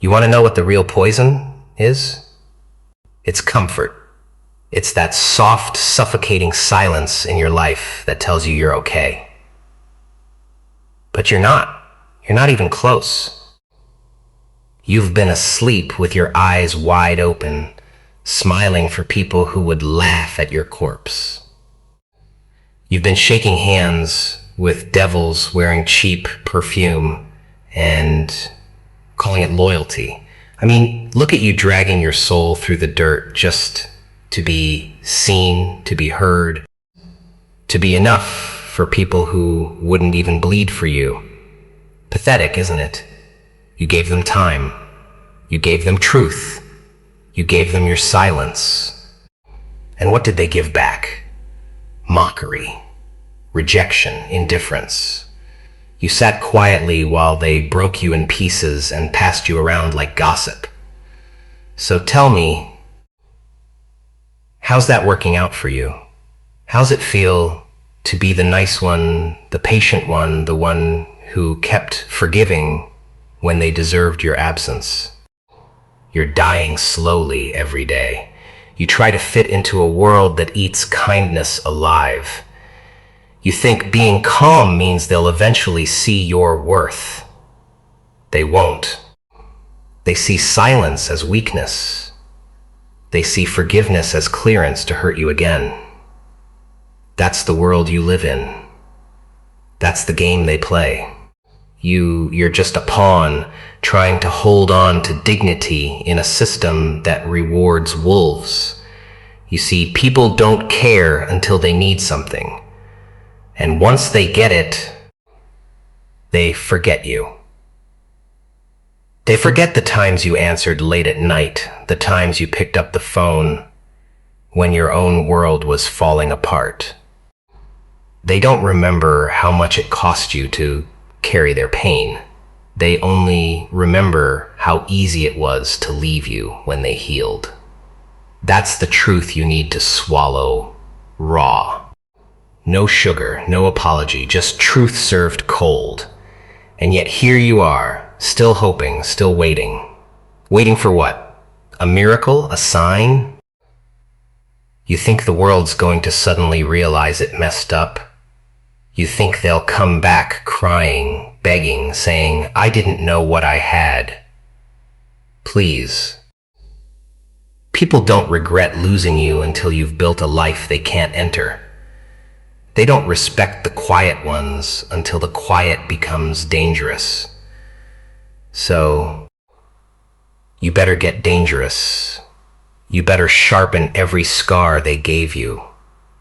You want to know what the real poison is? It's comfort. It's that soft, suffocating silence in your life that tells you you're okay. But you're not. You're not even close. You've been asleep with your eyes wide open, smiling for people who would laugh at your corpse. You've been shaking hands with devils wearing cheap perfume and calling it loyalty. I mean, look at you dragging your soul through the dirt just to be seen, to be heard, to be enough for people who wouldn't even bleed for you. Pathetic, isn't it? You gave them time. You gave them truth. You gave them your silence. And what did they give back? Mockery, rejection, indifference. You sat quietly while they broke you in pieces and passed you around like gossip. So tell me, how's that working out for you? How's it feel to be the nice one, the patient one, the one who kept forgiving when they deserved your absence? You're dying slowly every day. You try to fit into a world that eats kindness alive. You think being calm means they'll eventually see your worth. They won't. They see silence as weakness. They see forgiveness as clearance to hurt you again. That's the world you live in. That's the game they play. You're just a pawn trying to hold on to dignity in a system that rewards wolves. You see, people don't care until they need something. And once they get it, they forget you. They forget the times you answered late at night, the times you picked up the phone when your own world was falling apart. They don't remember how much it cost you to carry their pain. They only remember how easy it was to leave you when they healed. That's the truth you need to swallow raw. No sugar, no apology, just truth served cold. And yet here you are, still hoping, still waiting. Waiting for what? A miracle? A sign? You think the world's going to suddenly realize it messed up? You think they'll come back crying, begging, saying, "I didn't know what I had." Please. People don't regret losing you until you've built a life they can't enter. They don't respect the quiet ones until the quiet becomes dangerous. So, you better get dangerous. You better sharpen every scar they gave you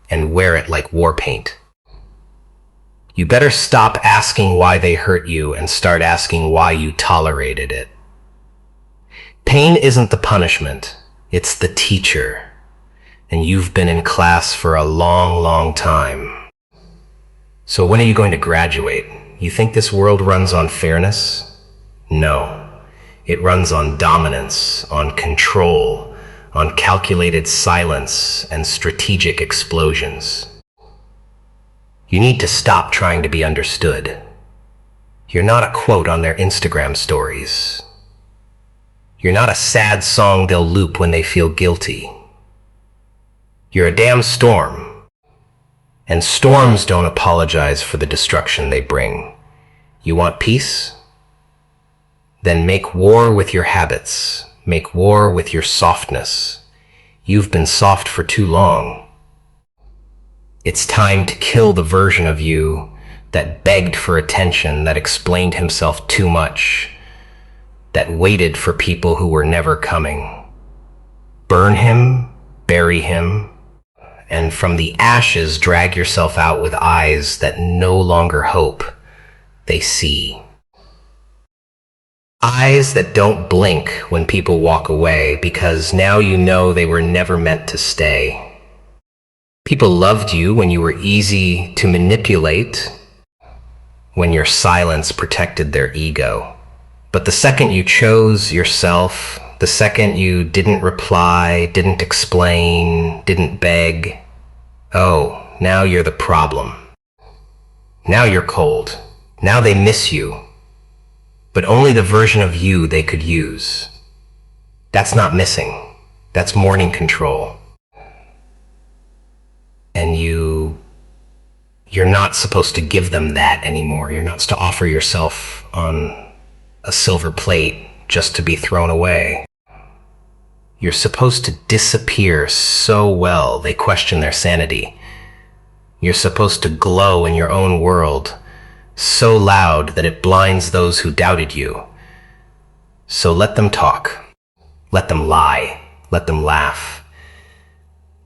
and wear it like war paint. You better stop asking why they hurt you and start asking why you tolerated it. Pain isn't the punishment, it's the teacher. And you've been in class for a long, long time. So when are you going to graduate? You think this world runs on fairness? No. It runs on dominance, on control, on calculated silence and strategic explosions. You need to stop trying to be understood. You're not a quote on their Instagram stories. You're not a sad song they'll loop when they feel guilty. You're a damn storm. And storms don't apologize for the destruction they bring. You want peace? Then make war with your habits. Make war with your softness. You've been soft for too long. It's time to kill the version of you that begged for attention, that explained himself too much, that waited for people who were never coming. Burn him, bury him, and from the ashes drag yourself out with eyes that no longer hope, they see. Eyes that don't blink when people walk away because now you know they were never meant to stay. People loved you when you were easy to manipulate, when your silence protected their ego. But the second you chose yourself, the second you didn't reply, didn't explain, didn't beg, oh, now you're the problem. Now you're cold. Now they miss you. but only the version of you they could use. That's not missing. That's morning control. And you're not supposed to give them that anymore. You're not supposed to offer yourself on a silver plate just to be thrown away. You're supposed to disappear so well they question their sanity. You're supposed to glow in your own world so loud that it blinds those who doubted you. So let them talk. Let them lie. Let them laugh.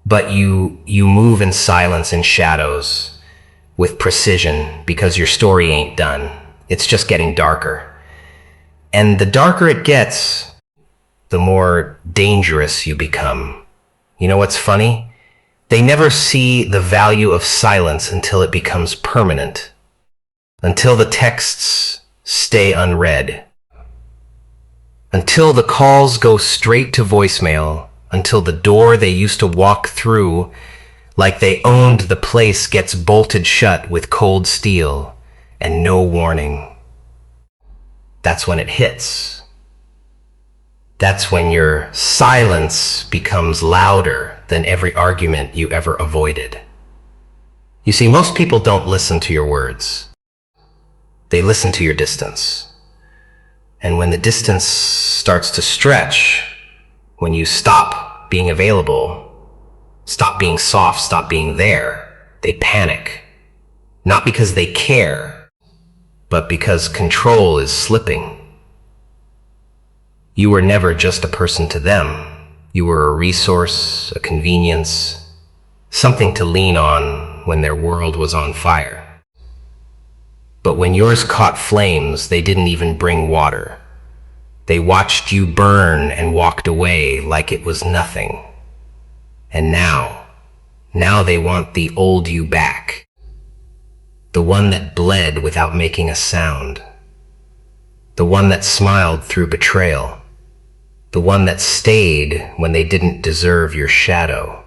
But you move in silence in shadows with precision because your story ain't done. It's just getting darker. And the darker it gets, the more dangerous you become. You know what's funny? They never see the value of silence until it becomes permanent, until the texts stay unread, until the calls go straight to voicemail, until the door they used to walk through like they owned the place gets bolted shut with cold steel and no warning. That's when it hits. That's when your silence becomes louder than every argument you ever avoided. You see, most people don't listen to your words. They listen to your distance. And when the distance starts to stretch, when you stop being available, stop being soft, stop being there, they panic. Not because they care, but because control is slipping. You were never just a person to them. You were a resource, a convenience, something to lean on when their world was on fire. But when yours caught flames, they didn't even bring water. They watched you burn and walked away like it was nothing. And now they want the old you back. The one that bled without making a sound. The one that smiled through betrayal. The one that stayed when they didn't deserve your shadow.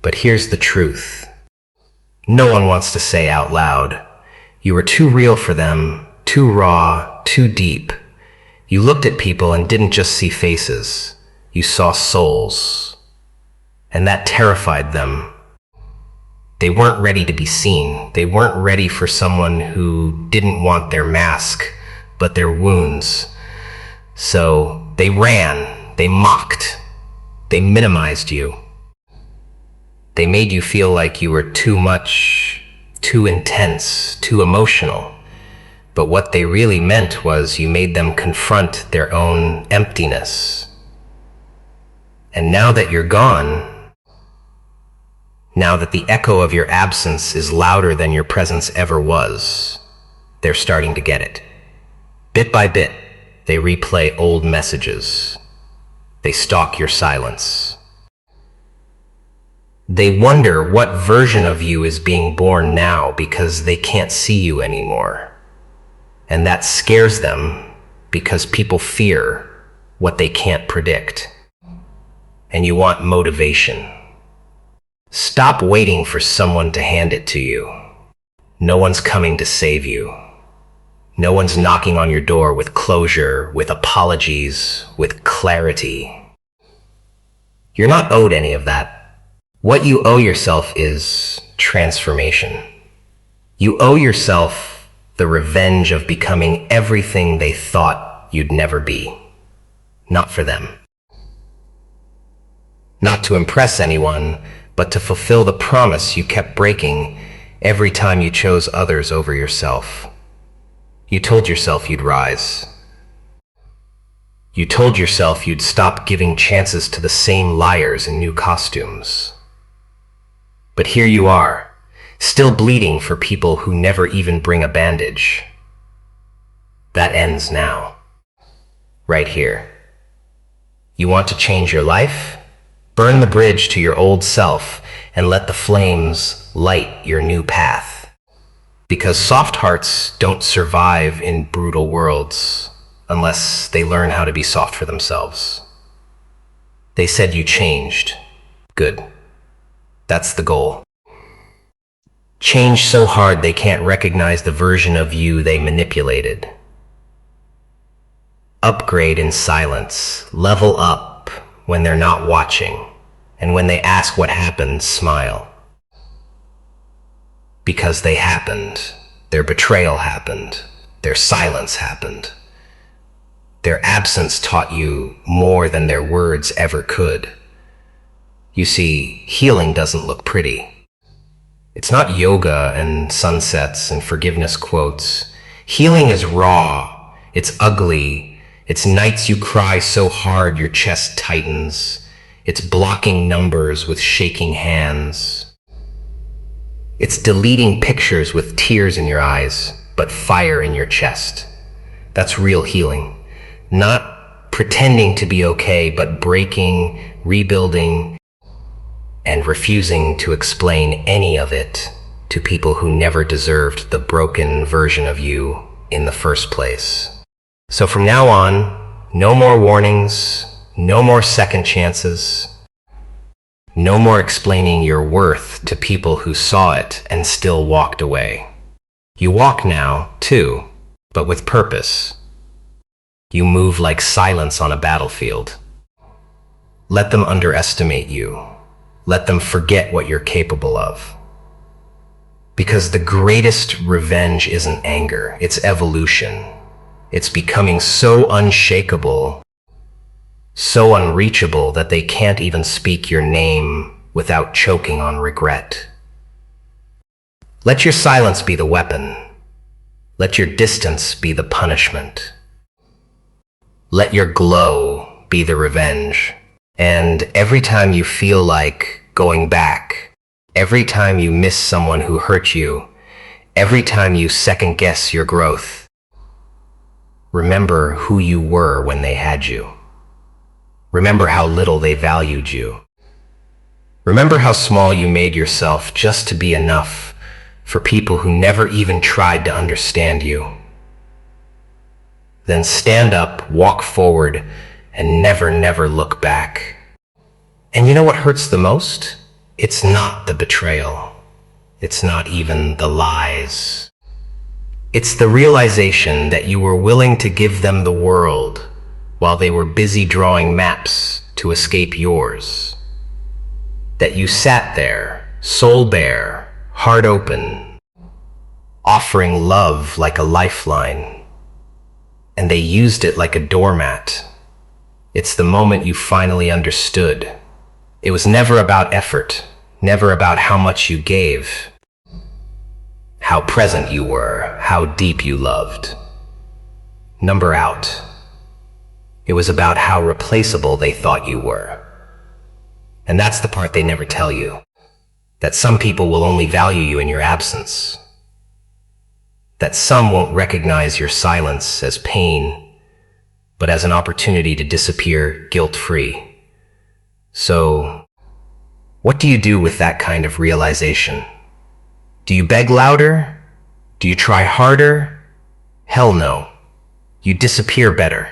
But here's the truth. No one wants to say out loud. You were too real for them, too raw, too deep. You looked at people and didn't just see faces. You saw souls. And that terrified them. They weren't ready to be seen. They weren't ready for someone who didn't want their mask, but their wounds. So they ran, they mocked, they minimized you. They made you feel like you were too much, too intense, too emotional. But what they really meant was you made them confront their own emptiness. And now that you're gone, now that the echo of your absence is louder than your presence ever was, they're starting to get it. Bit by bit, they replay old messages. They stalk your silence. They wonder what version of you is being born now because they can't see you anymore. And that scares them because people fear what they can't predict. And you want motivation. Stop waiting for someone to hand it to you. No one's coming to save you. No one's knocking on your door with closure, with apologies, with clarity. You're not owed any of that. What you owe yourself is transformation. You owe yourself the revenge of becoming everything they thought you'd never be. Not for them. Not to impress anyone, but to fulfill the promise you kept breaking every time you chose others over yourself. You told yourself you'd rise. You told yourself you'd stop giving chances to the same liars in new costumes. But here you are, still bleeding for people who never even bring a bandage. That ends now. Right here. You want to change your life? Burn the bridge to your old self and let the flames light your new path. Because soft hearts don't survive in brutal worlds unless they learn how to be soft for themselves. They said you changed. Good. That's the goal. Change so hard they can't recognize the version of you they manipulated. Upgrade in silence. Level up when they're not watching. And when they ask what happened, smile. Because they happened. Their betrayal happened. Their silence happened. Their absence taught you more than their words ever could. You see, healing doesn't look pretty. It's not yoga and sunsets and forgiveness quotes. Healing is raw. It's ugly. It's nights you cry so hard your chest tightens. It's blocking numbers with shaking hands. It's deleting pictures with tears in your eyes, but fire in your chest. That's real healing. Not pretending to be okay, but breaking, rebuilding, and refusing to explain any of it to people who never deserved the broken version of you in the first place. So from now on, no more warnings, no more second chances, no more explaining your worth to people who saw it and still walked away. You walk now, too, but with purpose. You move like silence on a battlefield. Let them underestimate you. Let them forget what you're capable of. Because the greatest revenge isn't anger, it's evolution. It's becoming so unshakable, so unreachable that they can't even speak your name without choking on regret. Let your silence be the weapon. Let your distance be the punishment. Let your glow be the revenge. And every time you feel like going back, every time you miss someone who hurt you, every time you second guess your growth, remember who you were when they had you. Remember how little they valued you. Remember how small you made yourself just to be enough for people who never even tried to understand you. Then stand up, walk forward, and never look back. And you know what hurts the most? It's not the betrayal. It's not even the lies. It's the realization that you were willing to give them the world while they were busy drawing maps to escape yours. That you sat there, soul bare, heart open, offering love like a lifeline, and they used it like a doormat. It's the moment you finally understood. It was never about effort, never about how much you gave, how present you were, how deep you loved. Number out. It was about how replaceable they thought you were. And that's the part they never tell you. That some people will only value you in your absence. That some won't recognize your silence as pain, but as an opportunity to disappear guilt-free. So, what do you do with that kind of realization? Do you beg louder? Do you try harder? Hell no. You disappear better.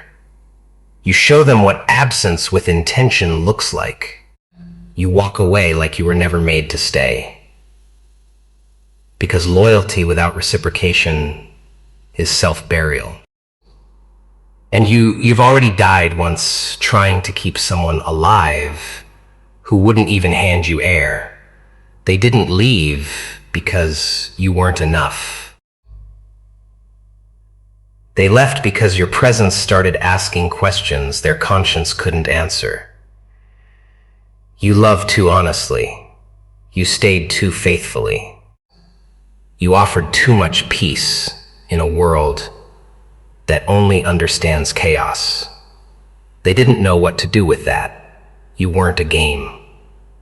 You show them what absence with intention looks like. You walk away like you were never made to stay. Because loyalty without reciprocation is self-burial. And you've already died once trying to keep someone alive who wouldn't even hand you air. They didn't leave because you weren't enough. They left because your presence started asking questions their conscience couldn't answer. You loved too honestly. You stayed too faithfully. You offered too much peace in a world that only understands chaos. They didn't know what to do with that. You weren't a game.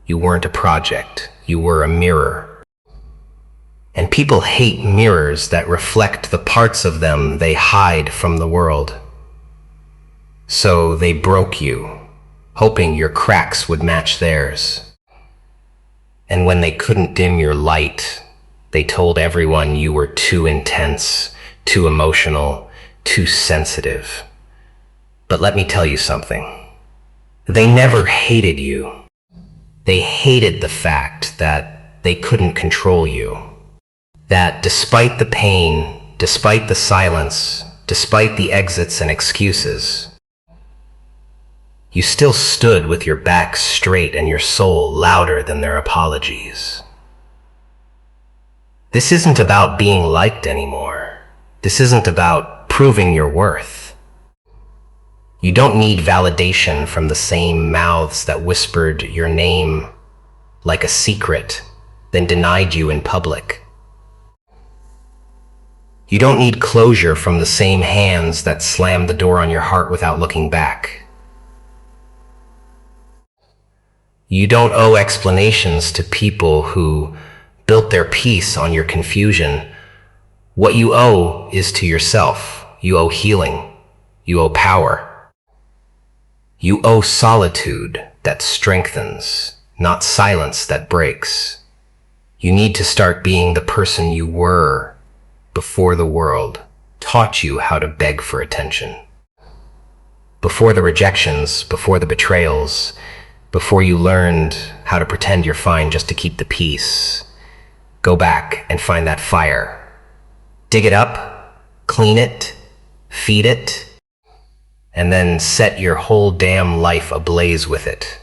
You weren't a project. You were a mirror. And people hate mirrors that reflect the parts of them they hide from the world. So they broke you, hoping your cracks would match theirs. And when they couldn't dim your light, they told everyone you were too intense, too emotional, too sensitive. But let me tell you something. They never hated you. They hated the fact that they couldn't control you. That despite the pain, despite the silence, despite the exits and excuses. You still stood with your back straight and your soul louder than their apologies. This isn't about being liked anymore. This isn't about proving your worth. You don't need validation from the same mouths that whispered your name like a secret, then denied you in public. You don't need closure from the same hands that slammed the door on your heart without looking back. You don't owe explanations to people who built their peace on your confusion. What you owe is to yourself. You owe healing. You owe power. You owe solitude that strengthens, not silence that breaks. You need to start being the person you were before the world taught you how to beg for attention. Before the rejections, before the betrayals, before you learned how to pretend you're fine just to keep the peace. Go back and find that fire. Dig it up, clean it, feed it, and then set your whole damn life ablaze with it.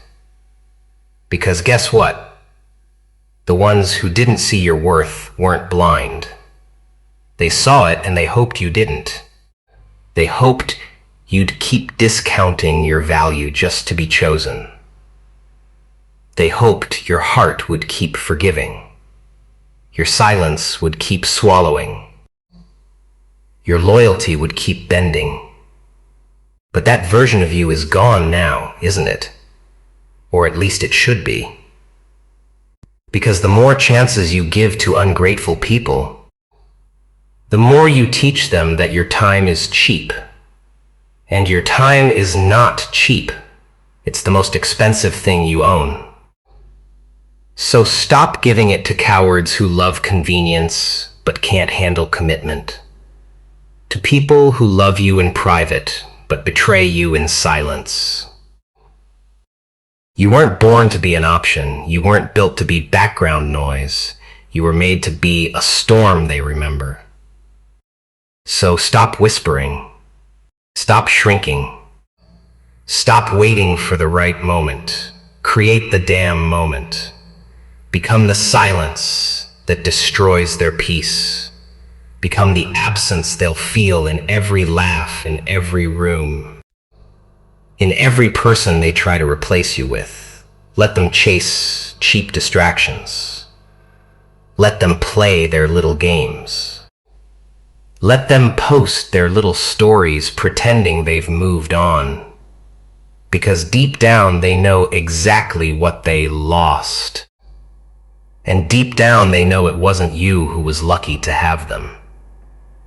Because guess what? The ones who didn't see your worth weren't blind. They saw it and they hoped you didn't. They hoped you'd keep discounting your value just to be chosen. They hoped your heart would keep forgiving. Your silence would keep swallowing. Your loyalty would keep bending. But that version of you is gone now, isn't it? Or at least it should be. Because the more chances you give to ungrateful people, the more you teach them that your time is cheap. And your time is not cheap. It's the most expensive thing you own. So stop giving it to cowards who love convenience but can't handle commitment. To people who love you in private but betray you in silence. You weren't born to be an option. You weren't built to be background noise. You were made to be a storm they remember. So stop whispering. Stop shrinking. Stop waiting for the right moment. Create the damn moment. Become the silence that destroys their peace. Become the absence they'll feel in every laugh, in every room, in every person they try to replace you with. Let them chase cheap distractions. Let them play their little games. Let them post their little stories pretending they've moved on. Because deep down they know exactly what they lost. And deep down they know it wasn't you who was lucky to have them.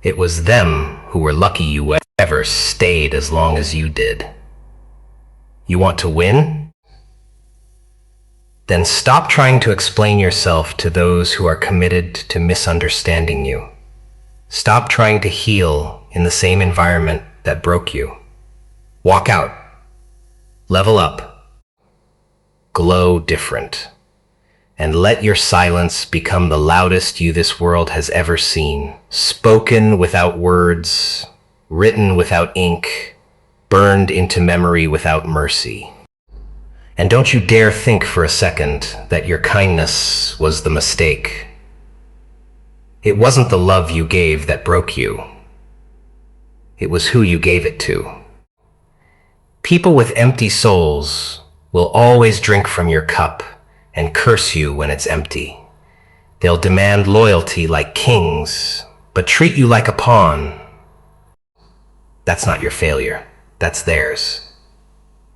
It was them who were lucky you ever stayed as long as you did. You want to win? Then stop trying to explain yourself to those who are committed to misunderstanding you. Stop trying to heal in the same environment that broke you. Walk out. Level up. Glow different. And let your silence become the loudest you this world has ever seen. Spoken without words, written without ink, burned into memory without mercy. And don't you dare think for a second that your kindness was the mistake. It wasn't the love you gave that broke you. It was who you gave it to. People with empty souls will always drink from your cup and curse you when it's empty. They'll demand loyalty like kings, but treat you like a pawn. That's not your failure. That's theirs.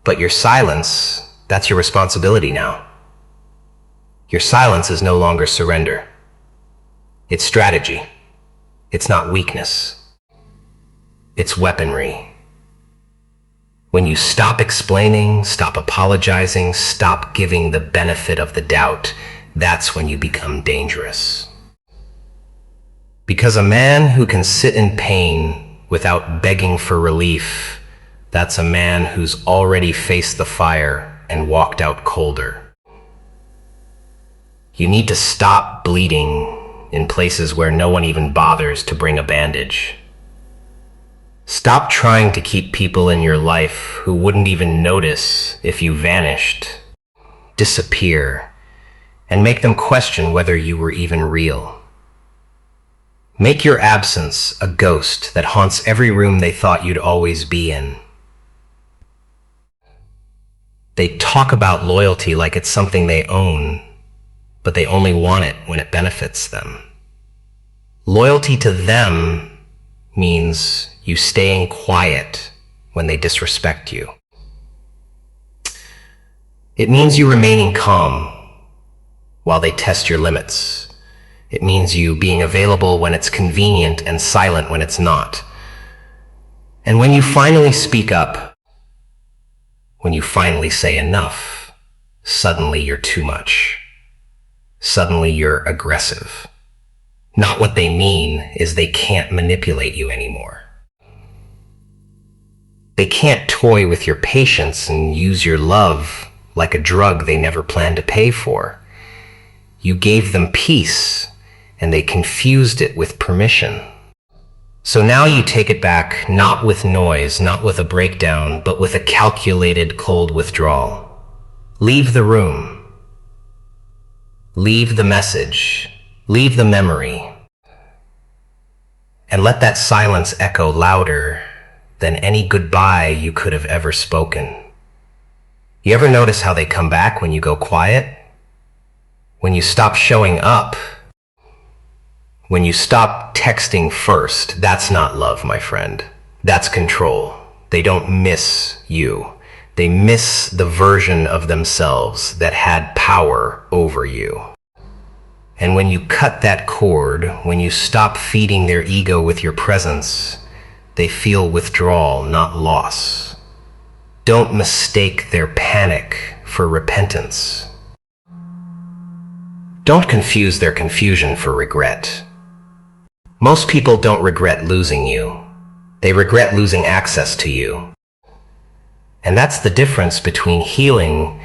But your silence, that's your responsibility now. Your silence is no longer surrender. It's strategy. It's not weakness. It's weaponry. When you stop explaining, stop apologizing, stop giving the benefit of the doubt, that's when you become dangerous. Because a man who can sit in pain without begging for relief, that's a man who's already faced the fire and walked out colder. You need to stop bleeding in places where no one even bothers to bring a bandage. Stop trying to keep people in your life who wouldn't even notice if you vanished. Disappear, and make them question whether you were even real. Make your absence a ghost that haunts every room they thought you'd always be in. They talk about loyalty like it's something they own, but they only want it when it benefits them. Loyalty to them means you staying quiet when they disrespect you. It means you remaining calm while they test your limits. It means you being available when it's convenient and silent when it's not. And when you finally speak up, when you finally say enough, suddenly you're too much. Suddenly you're aggressive. Not what they mean is they can't manipulate you anymore. They can't toy with your patience and use your love like a drug they never planned to pay for. You gave them peace, and they confused it with permission. So now you take it back, not with noise, not with a breakdown, but with a calculated cold withdrawal. Leave the room. Leave the message. Leave the memory. And let that silence echo louder than any goodbye you could have ever spoken. You ever notice how they come back when you go quiet? When you stop showing up? When you stop texting first? That's not love, my friend. That's control. They don't miss you. They miss the version of themselves that had power over you. And when you cut that cord, when you stop feeding their ego with your presence, they feel withdrawal, not loss. Don't mistake their panic for repentance. Don't confuse their confusion for regret. Most people don't regret losing you. They regret losing access to you. And that's the difference between healing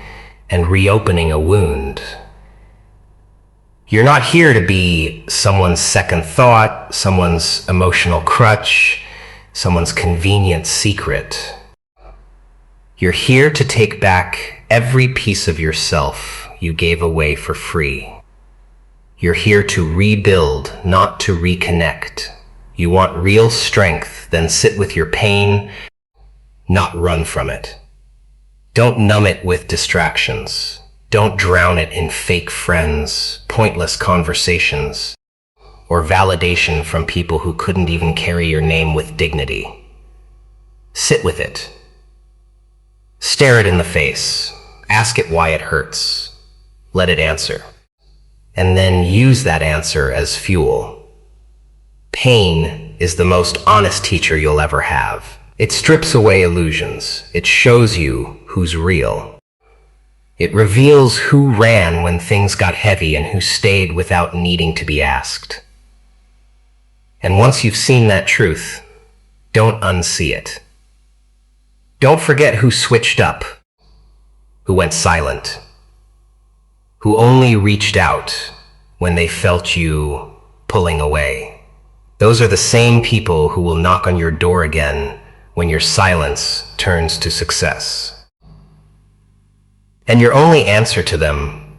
and reopening a wound. You're not here to be someone's second thought, someone's emotional crutch, someone's convenient secret. You're here to take back every piece of yourself you gave away for free. You're here to rebuild, not to reconnect. You want real strength, then sit with your pain, not run from it. Don't numb it with distractions. Don't drown it in fake friends, pointless conversations, or validation from people who couldn't even carry your name with dignity. Sit with it. Stare it in the face. Ask it why it hurts. Let it answer. And then use that answer as fuel. Pain is the most honest teacher you'll ever have. It strips away illusions. It shows you who's real. It reveals who ran when things got heavy and who stayed without needing to be asked. And once you've seen that truth, don't unsee it. Don't forget who switched up, who went silent, who only reached out when they felt you pulling away. Those are the same people who will knock on your door again when your silence turns to success. And your only answer to them,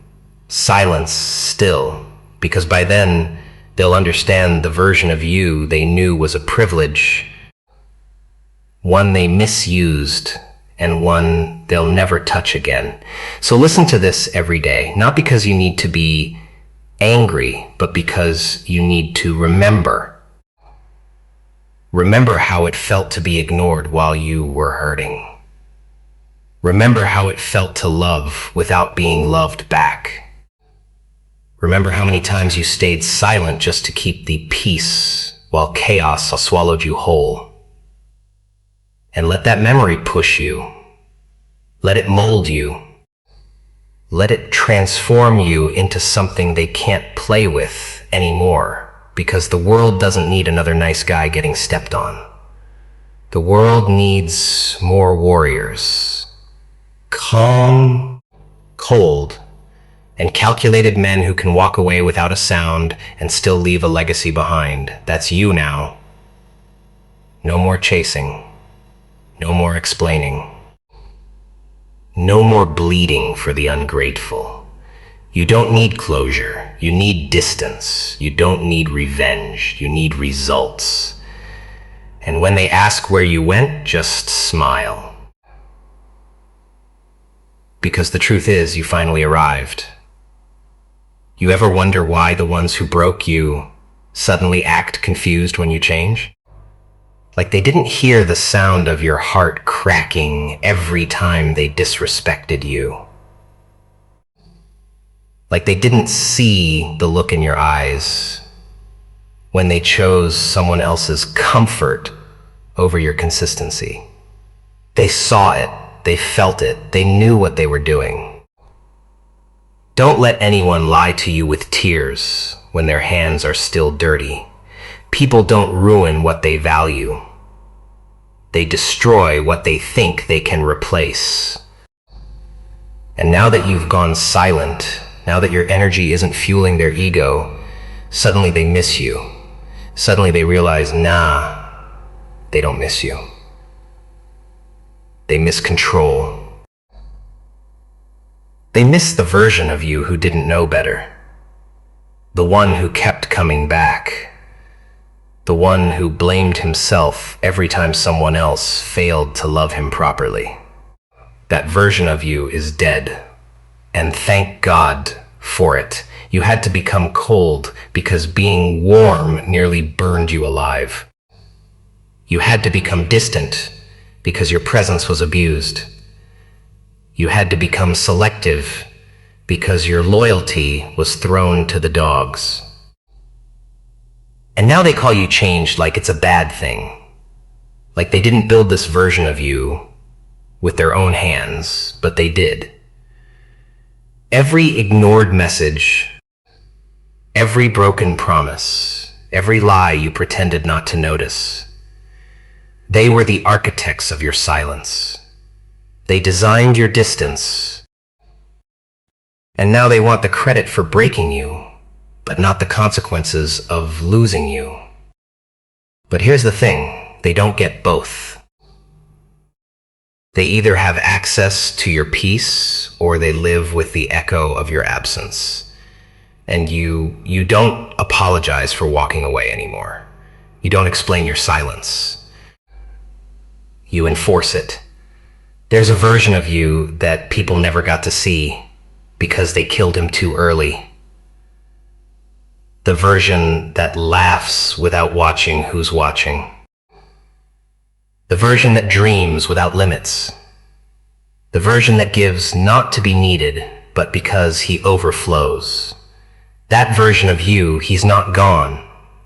silence still, because by then they'll understand the version of you they knew was a privilege, one they misused, and one they'll never touch again. So listen to this every day, not because you need to be angry, but because you need to remember. Remember how it felt to be ignored while you were hurting. Remember how it felt to love without being loved back. Remember how many times you stayed silent just to keep the peace while chaos swallowed you whole. And let that memory push you. Let it mold you. Let it transform you into something they can't play with anymore, because the world doesn't need another nice guy getting stepped on. The world needs more warriors. Calm, cold, and calculated men who can walk away without a sound and still leave a legacy behind. That's you now. No more chasing. No more explaining. No more bleeding for the ungrateful. You don't need closure. You need distance. You don't need revenge. You need results. And when they ask where you went, just smile. Because the truth is, you finally arrived. You ever wonder why the ones who broke you suddenly act confused when you change? Like they didn't hear the sound of your heart cracking every time they disrespected you. Like they didn't see the look in your eyes when they chose someone else's comfort over your consistency. They saw it, they felt it, they knew what they were doing. Don't let anyone lie to you with tears when their hands are still dirty. People don't ruin what they value. They destroy what they think they can replace. And now that you've gone silent, now that your energy isn't fueling their ego, suddenly they miss you. Suddenly they realize, nah, they don't miss you. They miss control. They miss the version of you who didn't know better. The one who kept coming back. The one who blamed himself every time someone else failed to love him properly. That version of you is dead. And thank God for it. You had to become cold because being warm nearly burned you alive. You had to become distant because your presence was abused. You had to become selective because your loyalty was thrown to the dogs. And now they call you changed like it's a bad thing. Like they didn't build this version of you with their own hands, but they did. Every ignored message, every broken promise, every lie you pretended not to notice, they were the architects of your silence. They designed your distance. And now they want the credit for breaking you, but not the consequences of losing you. But here's the thing, they don't get both. They either have access to your peace or they live with the echo of your absence. And you don't apologize for walking away anymore. You don't explain your silence. You enforce it. There's a version of you that people never got to see because they killed him too early. The version that laughs without watching who's watching. The version that dreams without limits. The version that gives not to be needed, but because he overflows. That version of you, he's not gone.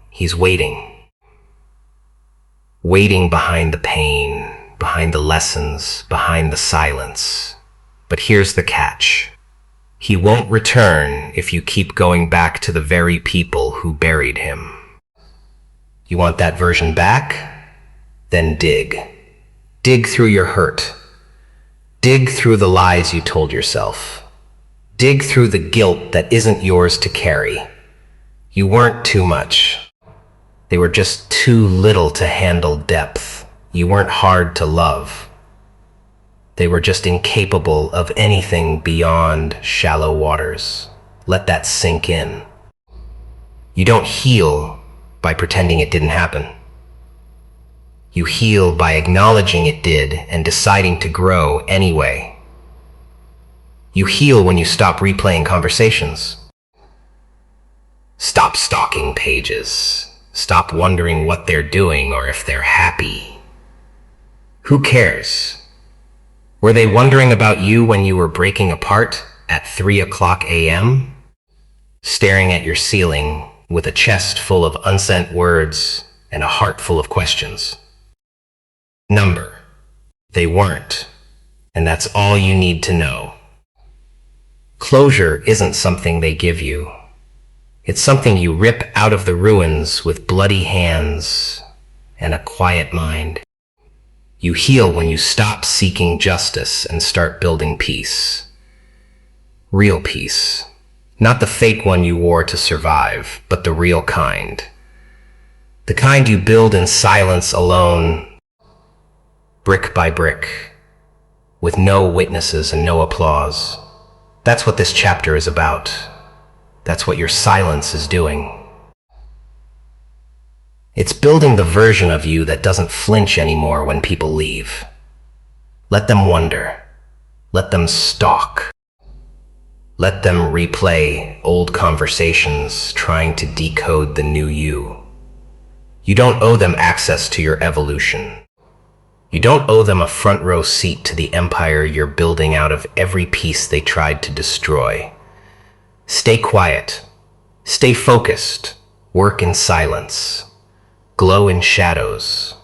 He's waiting. Waiting behind the pain, behind the lessons, behind the silence. But here's the catch. He won't return if you keep going back to the very people who buried him. You want that version back? Then dig. Dig through your hurt. Dig through the lies you told yourself. Dig through the guilt that isn't yours to carry. You weren't too much. They were just too little to handle depth. You weren't hard to love. They were just incapable of anything beyond shallow waters. Let that sink in. You don't heal by pretending it didn't happen. You heal by acknowledging it did and deciding to grow anyway. You heal when you stop replaying conversations. Stop stalking pages. Stop wondering what they're doing or if they're happy. Who cares? Were they wondering about you when you were breaking apart at 3:00 a.m.? Staring at your ceiling with a chest full of unsent words and a heart full of questions. Number. They weren't. And that's all you need to know. Closure isn't something they give you. It's something you rip out of the ruins with bloody hands and a quiet mind. You heal when you stop seeking justice and start building peace. Real peace. Not the fake one you wore to survive, but the real kind. The kind you build in silence alone, brick by brick, with no witnesses and no applause. That's what this chapter is about. That's what your silence is doing. It's building the version of you that doesn't flinch anymore when people leave. Let them wonder. Let them stalk. Let them replay old conversations trying to decode the new you. You don't owe them access to your evolution. You don't owe them a front row seat to the empire you're building out of every piece they tried to destroy. Stay quiet. Stay focused. Work in silence. Glow in shadows.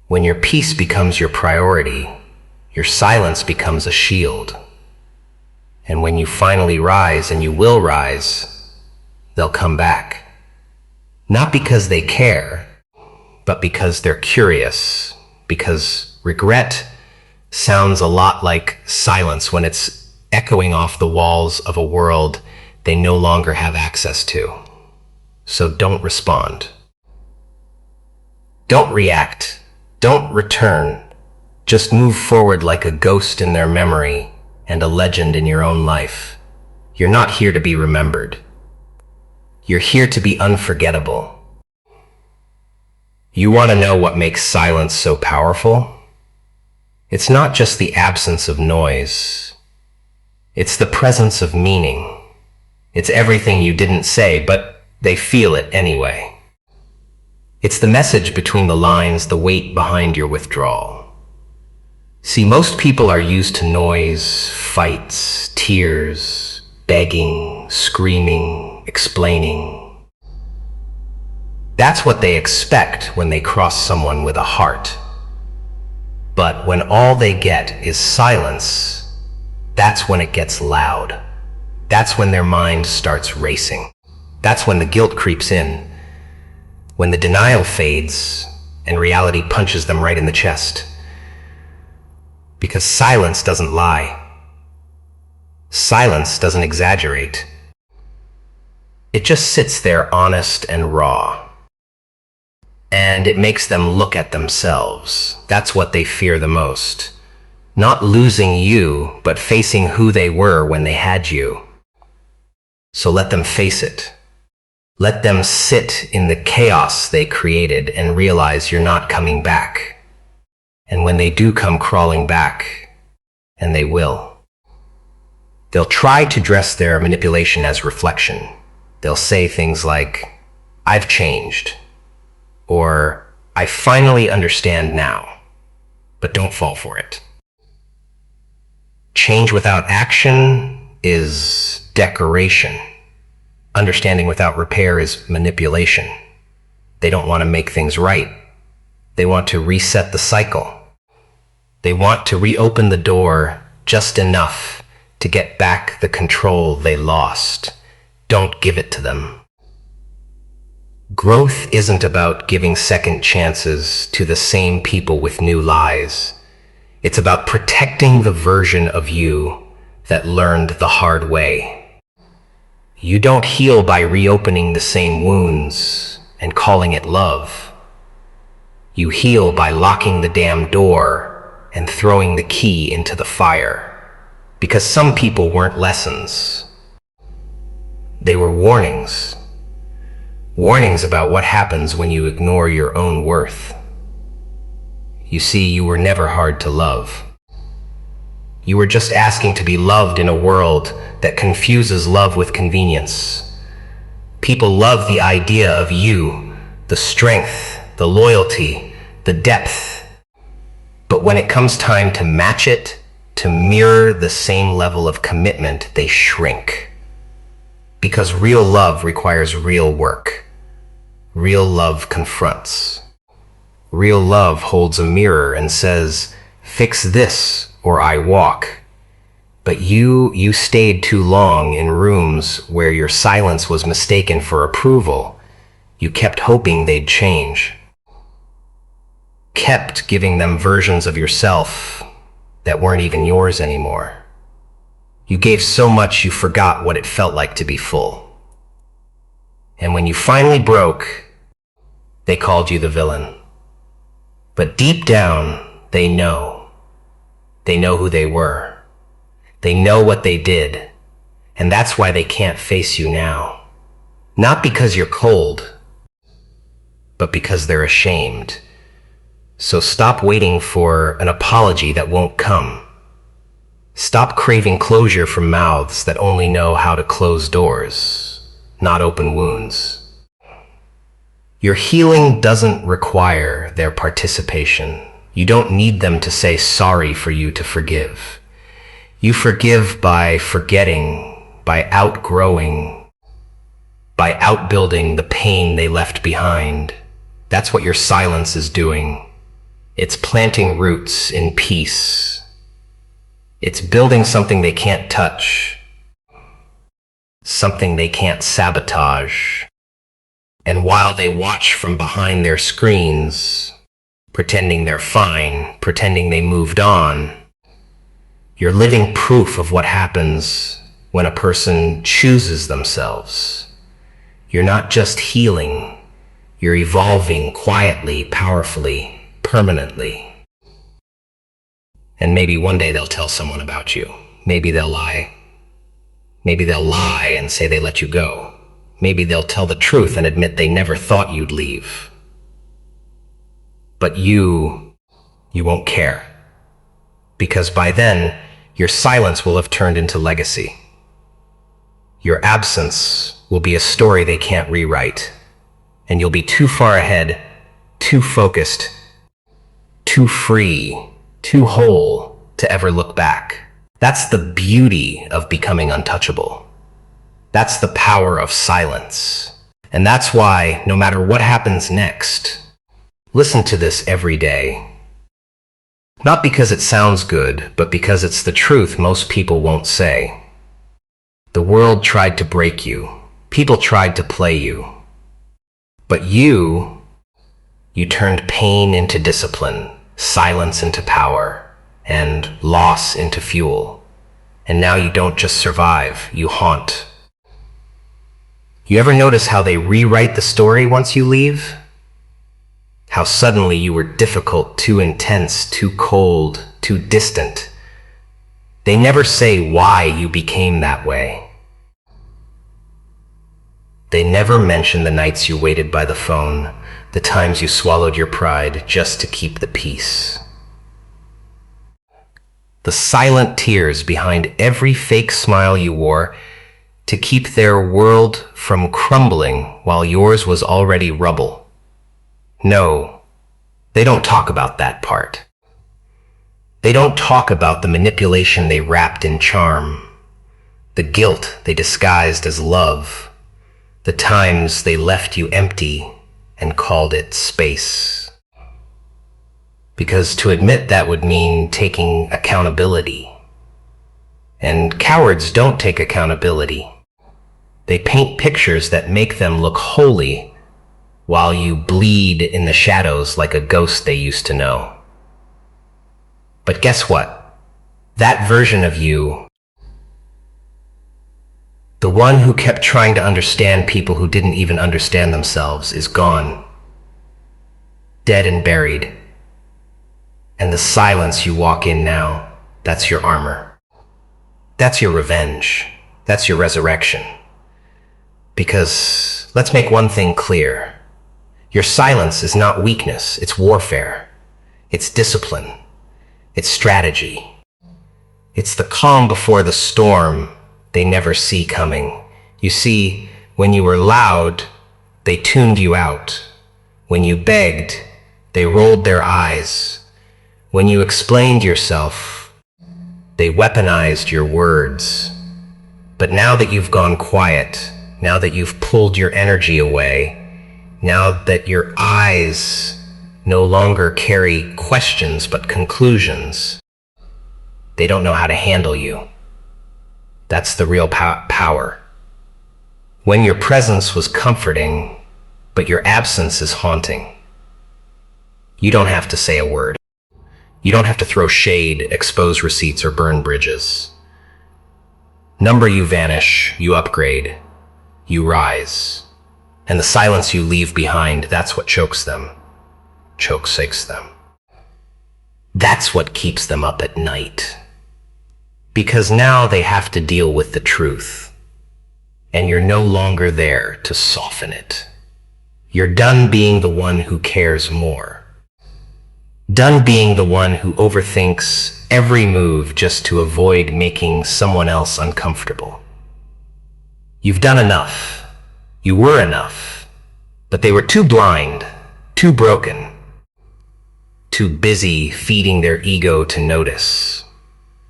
When your peace becomes your priority, your silence becomes a shield. And when you finally rise, and you will rise, they'll come back. Not because they care, but because they're curious. Because regret sounds a lot like silence when it's echoing off the walls of a world they no longer have access to. So don't respond. Don't react. Don't return. Just move forward like a ghost in their memory and a legend in your own life. You're not here to be remembered. You're here to be unforgettable. You want to know what makes silence so powerful? It's not just the absence of noise. It's the presence of meaning. It's everything you didn't say, but they feel it anyway. It's the message between the lines, the weight behind your withdrawal. See, most people are used to noise, fights, tears, begging, screaming, explaining. That's what they expect when they cross someone with a heart. But when all they get is silence, that's when it gets loud. That's when their mind starts racing. That's when the guilt creeps in, when the denial fades and reality punches them right in the chest. Because silence doesn't lie. Silence doesn't exaggerate. It just sits there honest and raw. And it makes them look at themselves. That's what they fear the most. Not losing you, but facing who they were when they had you. So let them face it. Let them sit in the chaos they created and realize you're not coming back. And when they do come crawling back, and they will, they'll try to dress their manipulation as reflection. They'll say things like, "I've changed," or "I finally understand now," but don't fall for it. Change without action is decoration. Understanding without repair is manipulation. They don't want to make things right. They want to reset the cycle. They want to reopen the door just enough to get back the control they lost. Don't give it to them. Growth isn't about giving second chances to the same people with new lies. It's about protecting the version of you that learned the hard way. You don't heal by reopening the same wounds and calling it love. You heal by locking the damn door and throwing the key into the fire. Because some people weren't lessons. They were warnings. Warnings about what happens when you ignore your own worth. You see, you were never hard to love. You were just asking to be loved in a world that confuses love with convenience. People love the idea of you, the strength, the loyalty, the depth. But when it comes time to match it, to mirror the same level of commitment, they shrink. Because real love requires real work. Real love confronts. Real love holds a mirror and says, "Fix this or I walk." But you stayed too long in rooms where your silence was mistaken for approval. You kept hoping they'd change. Kept giving them versions of yourself that weren't even yours anymore. You gave so much you forgot what it felt like to be full. And when you finally broke, They called you the villain. But deep down, they know. They know who they were. They know what they did. And that's why they can't face you now. Not because you're cold, but because they're ashamed. So stop waiting for an apology that won't come. Stop craving closure from mouths that only know how to close doors, not open wounds. Your healing doesn't require their participation. You don't need them to say sorry for you to forgive. You forgive by forgetting, by outgrowing, by outbuilding the pain they left behind. That's what your silence is doing. It's planting roots in peace. It's building something they can't touch, something they can't sabotage. And while they watch from behind their screens, pretending they're fine, pretending they moved on, you're living proof of what happens when a person chooses themselves. You're not just healing, you're evolving quietly, powerfully, permanently. And maybe one day they'll tell someone about you. Maybe they'll lie. Maybe they'll lie and say they let you go. Maybe they'll tell the truth and admit they never thought you'd leave. But you won't care. Because by then, your silence will have turned into legacy. Your absence will be a story they can't rewrite. And you'll be too far ahead, too focused, too free, too whole to ever look back. That's the beauty of becoming untouchable. That's the power of silence. And that's why, no matter what happens next, listen to this every day. Not because it sounds good, but because it's the truth most people won't say. The world tried to break you. People tried to play you. But you turned pain into discipline, silence into power, and loss into fuel. And now you don't just survive, you haunt. You ever notice how they rewrite the story once you leave? How suddenly you were difficult, too intense, too cold, too distant. They never say why you became that way. They never mention the nights you waited by the phone, the times you swallowed your pride just to keep the peace. The silent tears behind every fake smile you wore to keep their world from crumbling while yours was already rubble. No, they don't talk about that part. They don't talk about the manipulation they wrapped in charm, the guilt they disguised as love, the times they left you empty and called it space. Because to admit that would mean taking accountability. And cowards don't take accountability. They paint pictures that make them look holy while you bleed in the shadows like a ghost they used to know. But guess what? That version of you, the one who kept trying to understand people who didn't even understand themselves, is gone. Dead and buried. And the silence you walk in now, that's your armor. That's your revenge. That's your resurrection. Because let's make one thing clear. Your silence is not weakness, it's warfare. It's discipline. It's strategy. It's the calm before the storm they never see coming. You see, when you were loud, they tuned you out. When you begged, they rolled their eyes. When you explained yourself, they weaponized your words. But now that you've gone quiet, now that you've pulled your energy away, now that your eyes no longer carry questions but conclusions, they don't know how to handle you. That's the real power. When your presence was comforting, but your absence is haunting. You don't have to say a word. You don't have to throw shade, expose receipts, or burn bridges. Number you vanish, you upgrade, you rise. And the silence you leave behind, that's what chokes them, chokes them. That's what keeps them up at night. Because now they have to deal with the truth. And you're no longer there to soften it. You're done being the one who cares more. Done being the one who overthinks every move just to avoid making someone else uncomfortable. You've done enough. You were enough. But they were too blind, too broken, too busy feeding their ego to notice.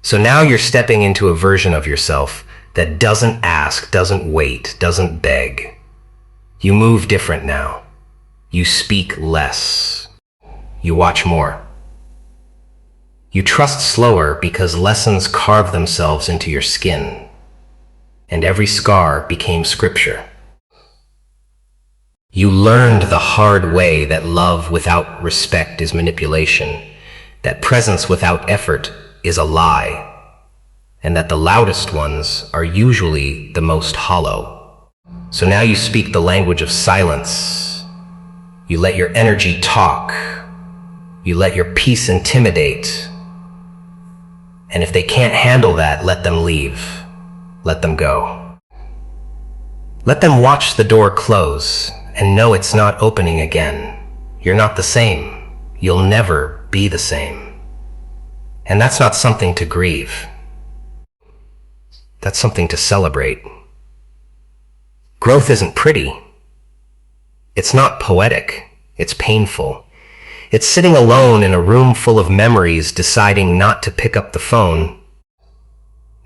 So now you're stepping into a version of yourself that doesn't ask, doesn't wait, doesn't beg. You move different now. You speak less. You watch more. You trust slower because lessons carve themselves into your skin, and every scar became scripture. You learned the hard way that love without respect is manipulation, that presence without effort is a lie, and that the loudest ones are usually the most hollow. So now you speak the language of silence. You let your energy talk. You let your peace intimidate. And if they can't handle that, let them leave. Let them go. Let them watch the door close and know it's not opening again. You're not the same. You'll never be the same. And that's not something to grieve. That's something to celebrate. Growth isn't pretty. It's not poetic. It's painful. It's sitting alone in a room full of memories, deciding not to pick up the phone,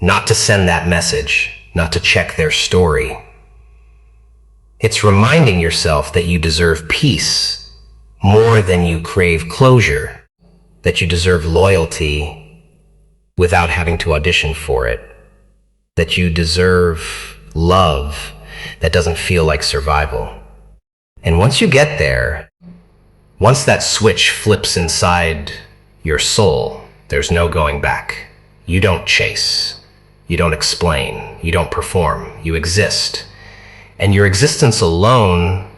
not to send that message, not to check their story. It's reminding yourself that you deserve peace more than you crave closure, that you deserve loyalty without having to audition for it, that you deserve love that doesn't feel like survival. And once you get there, once that switch flips inside your soul, there's no going back. You don't chase. You don't explain. You don't perform. You exist. And your existence alone,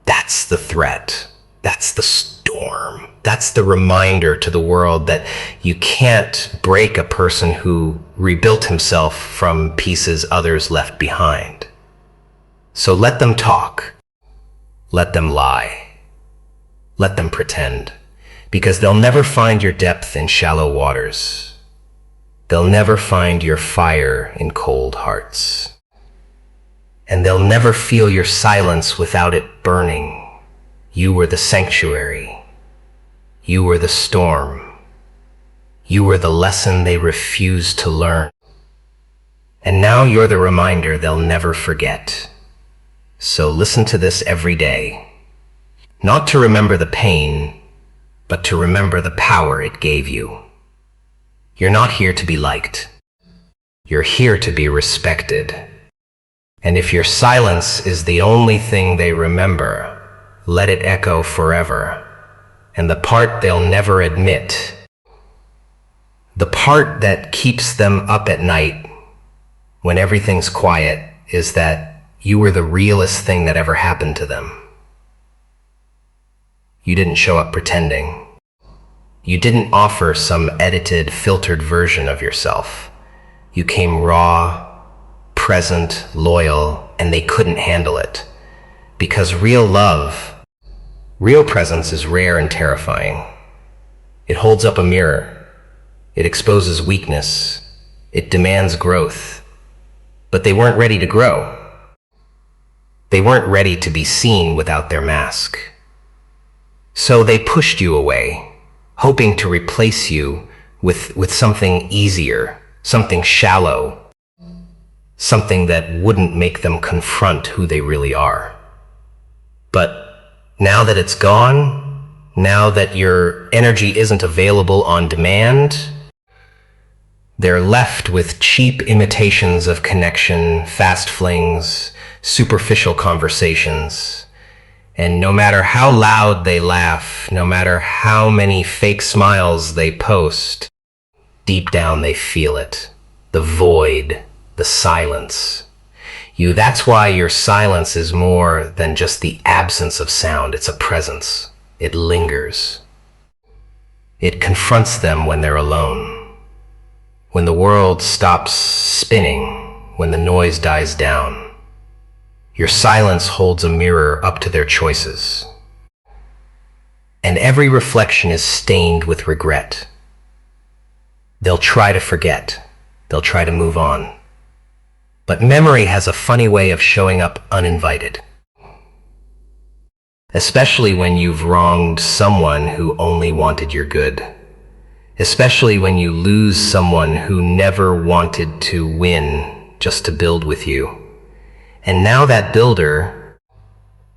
that's the threat. That's the storm. That's the reminder to the world that you can't break a person who rebuilt himself from pieces others left behind. So let them talk. Let them lie. Let them pretend. Because they'll never find your depth in shallow waters. They'll never find your fire in cold hearts. And they'll never feel your silence without it burning. You were the sanctuary. You were the storm. You were the lesson they refused to learn. And now you're the reminder they'll never forget. So listen to this every day. Not to remember the pain, but to remember the power it gave you. You're not here to be liked. You're here to be respected. And if your silence is the only thing they remember, let it echo forever. And the part they'll never admit, the part that keeps them up at night when everything's quiet, is that you were the realest thing that ever happened to them. You didn't show up pretending. You didn't offer some edited, filtered version of yourself. You came raw, present, loyal, and they couldn't handle it. Because real love, real presence is rare and terrifying. It holds up a mirror. It exposes weakness. It demands growth. But they weren't ready to grow. They weren't ready to be seen without their mask. So they pushed you away, hoping to replace you with something easier, something shallow, something that wouldn't make them confront who they really are. But now that it's gone, now that your energy isn't available on demand, they're left with cheap imitations of connection, fast flings, superficial conversations. And no matter how loud they laugh, no matter how many fake smiles they post, deep down they feel it. The void, the silence. That's why your silence is more than just the absence of sound. It's a presence. It lingers. It confronts them when they're alone. When the world stops spinning, when the noise dies down, your silence holds a mirror up to their choices. And every reflection is stained with regret. They'll try to forget. They'll try to move on. But memory has a funny way of showing up uninvited. Especially when you've wronged someone who only wanted your good. Especially when you lose someone who never wanted to win just to build with you. And now that builder,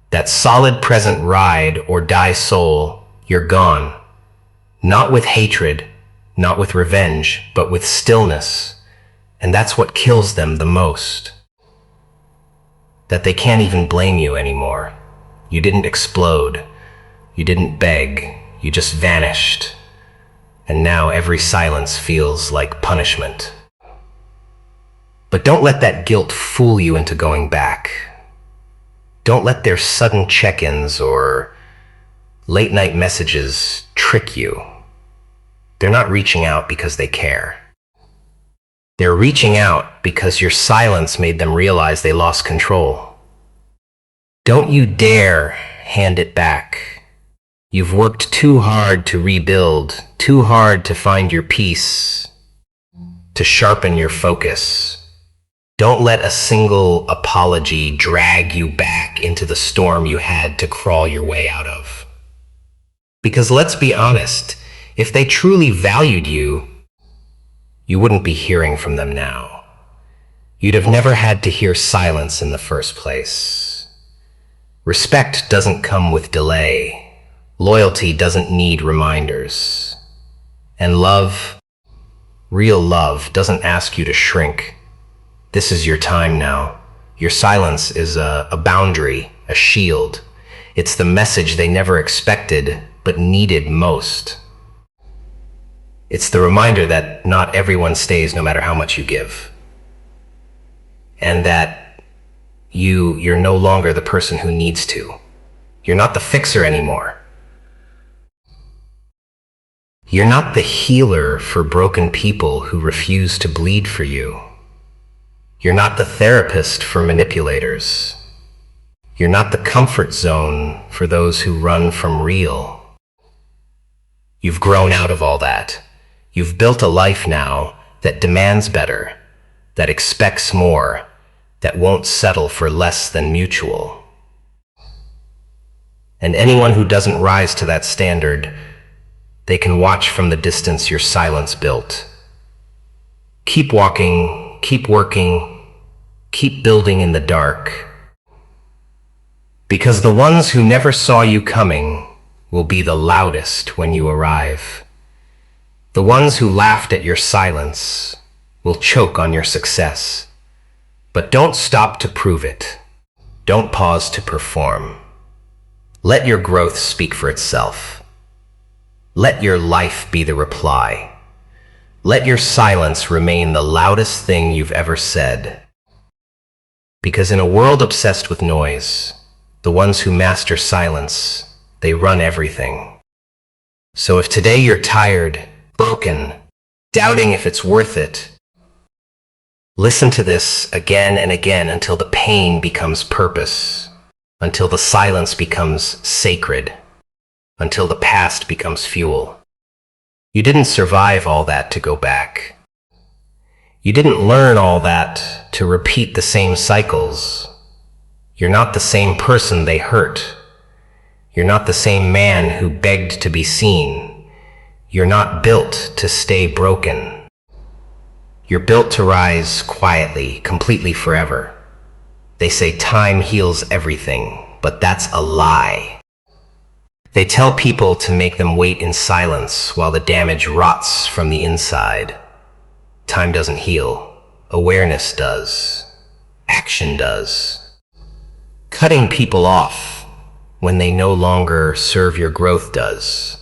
that solid present ride or die soul, you're gone. Not with hatred, not with revenge, but with stillness. And that's what kills them the most. That they can't even blame you anymore. You didn't explode. You didn't beg. You just vanished. And now every silence feels like punishment. But don't let that guilt fool you into going back. Don't let their sudden check-ins or late-night messages trick you. They're not reaching out because they care. They're reaching out because your silence made them realize they lost control. Don't you dare hand it back. You've worked too hard to rebuild, too hard to find your peace, to sharpen your focus. Don't let a single apology drag you back into the storm you had to crawl your way out of. Because let's be honest, if they truly valued you, you wouldn't be hearing from them now. You'd have never had to hear silence in the first place. Respect doesn't come with delay. Loyalty doesn't need reminders. And love, real love, doesn't ask you to shrink. This is your time now. Your silence is a boundary, a shield. It's the message they never expected, but needed most. It's the reminder that not everyone stays no matter how much you give. And that you're no longer the person who needs to. You're not the fixer anymore. You're not the healer for broken people who refuse to bleed for you. You're not the therapist for manipulators. You're not the comfort zone for those who run from real. You've grown out of all that. You've built a life now that demands better, that expects more, that won't settle for less than mutual. And anyone who doesn't rise to that standard, they can watch from the distance your silence built. Keep walking, keep working, keep building in the dark. Because the ones who never saw you coming will be the loudest when you arrive. The ones who laughed at your silence will choke on your success. But don't stop to prove it. Don't pause to perform. Let your growth speak for itself. Let your life be the reply. Let your silence remain the loudest thing you've ever said. Because in a world obsessed with noise, the ones who master silence, they run everything. So if today you're tired, broken, doubting if it's worth it, listen to this again and again until the pain becomes purpose, until the silence becomes sacred, until the past becomes fuel. You didn't survive all that to go back. You didn't learn all that to repeat the same cycles. You're not the same person they hurt. You're not the same man who begged to be seen. You're not built to stay broken. You're built to rise quietly, completely forever. They say time heals everything, but that's a lie. They tell people to make them wait in silence while the damage rots from the inside. Time doesn't heal. Awareness does. Action does. Cutting people off when they no longer serve your growth does.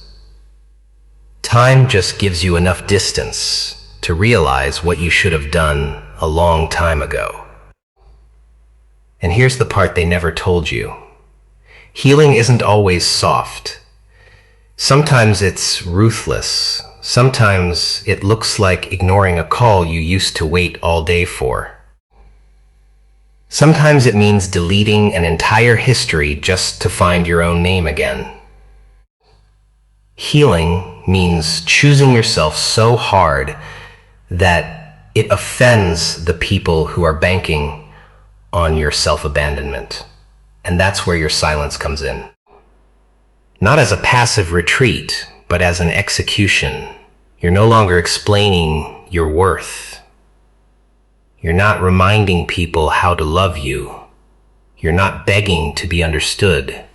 Time just gives you enough distance to realize what you should have done a long time ago. And here's the part they never told you. Healing isn't always soft. Sometimes it's ruthless. Sometimes it looks like ignoring a call you used to wait all day for. Sometimes it means deleting an entire history just to find your own name again. Healing means choosing yourself so hard that it offends the people who are banking on your self-abandonment. And that's where your silence comes in. Not as a passive retreat, but as an execution. You're no longer explaining your worth. You're not reminding people how to love you. You're not begging to be understood.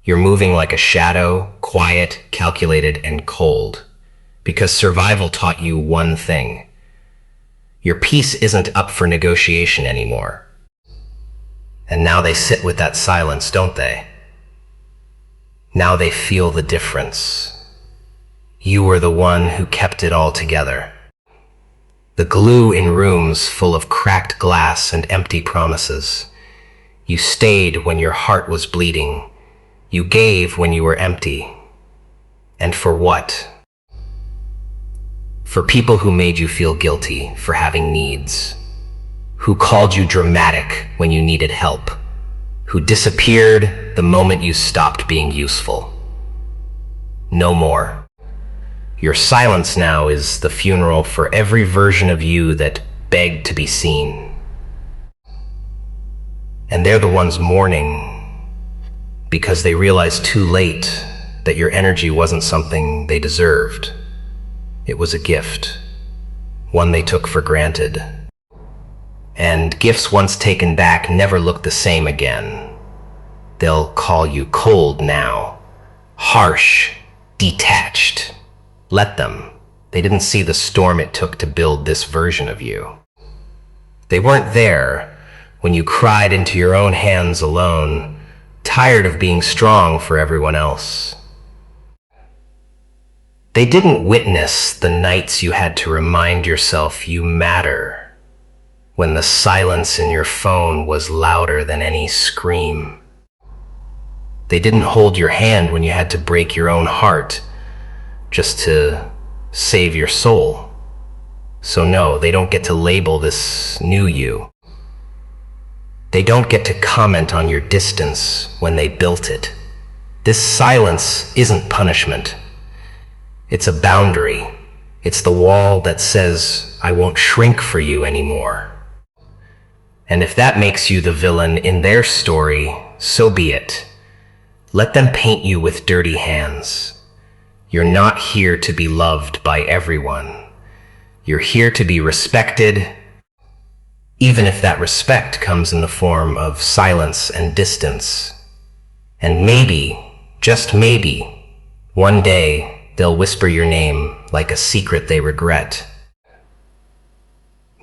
You're moving like a shadow, quiet, calculated, and cold. Because survival taught you one thing. Your peace isn't up for negotiation anymore. And now they sit with that silence, don't they? Now they feel the difference. You were the one who kept it all together. The glue in rooms full of cracked glass and empty promises. You stayed when your heart was bleeding. You gave when you were empty. And for what? For people who made you feel guilty for having needs. Who called you dramatic when you needed help. Who disappeared the moment you stopped being useful. No more. Your silence now is the funeral for every version of you that begged to be seen. And they're the ones mourning because they realized too late that your energy wasn't something they deserved. It was a gift, one they took for granted. And gifts once taken back never look the same again. They'll call you cold now, harsh, detached. Let them. They didn't see the storm it took to build this version of you. They weren't there when you cried into your own hands alone, tired of being strong for everyone else. They didn't witness the nights you had to remind yourself you matter, when the silence in your phone was louder than any scream. They didn't hold your hand when you had to break your own heart just to save your soul. So no, they don't get to label this new you. They don't get to comment on your distance when they built it. This silence isn't punishment. It's a boundary. It's the wall that says, I won't shrink for you anymore. And if that makes you the villain in their story, so be it. Let them paint you with dirty hands. You're not here to be loved by everyone. You're here to be respected, even if that respect comes in the form of silence and distance. And maybe, just maybe, one day they'll whisper your name like a secret they regret.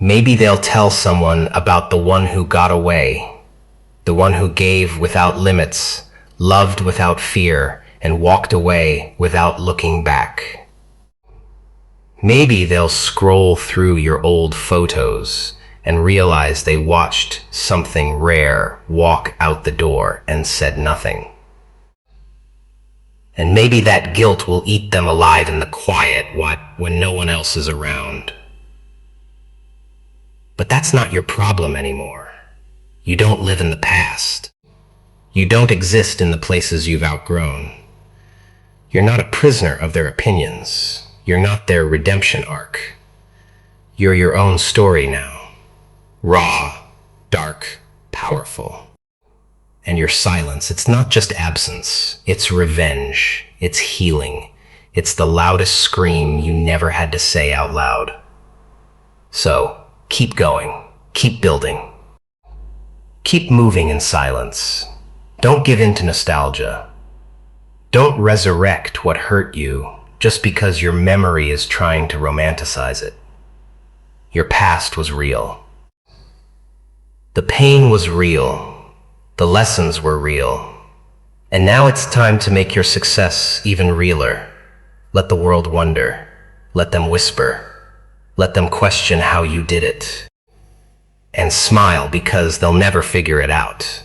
Maybe they'll tell someone about the one who got away, the one who gave without limits, loved without fear, and walked away without looking back. Maybe they'll scroll through your old photos and realize they watched something rare walk out the door and said nothing. And maybe that guilt will eat them alive in the quiet when no one else is around. But that's not your problem anymore. You don't live in the past. You don't exist in the places you've outgrown. You're not a prisoner of their opinions. You're not their redemption arc. You're your own story now. Raw, dark, powerful. And your silence, it's not just absence. It's revenge. It's healing. It's the loudest scream you never had to say out loud. So, keep going. Keep building. Keep moving in silence. Don't give in to nostalgia. Don't resurrect what hurt you just because your memory is trying to romanticize it. Your past was real. The pain was real. The lessons were real. And now it's time to make your success even realer. Let the world wonder. Let them whisper. Let them question how you did it. and smile because they'll never figure it out.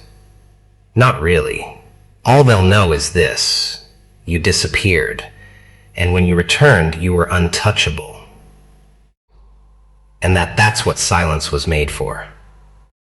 Not really. All they'll know is this: you disappeared, and when you returned, you were untouchable. And that's what silence was made for.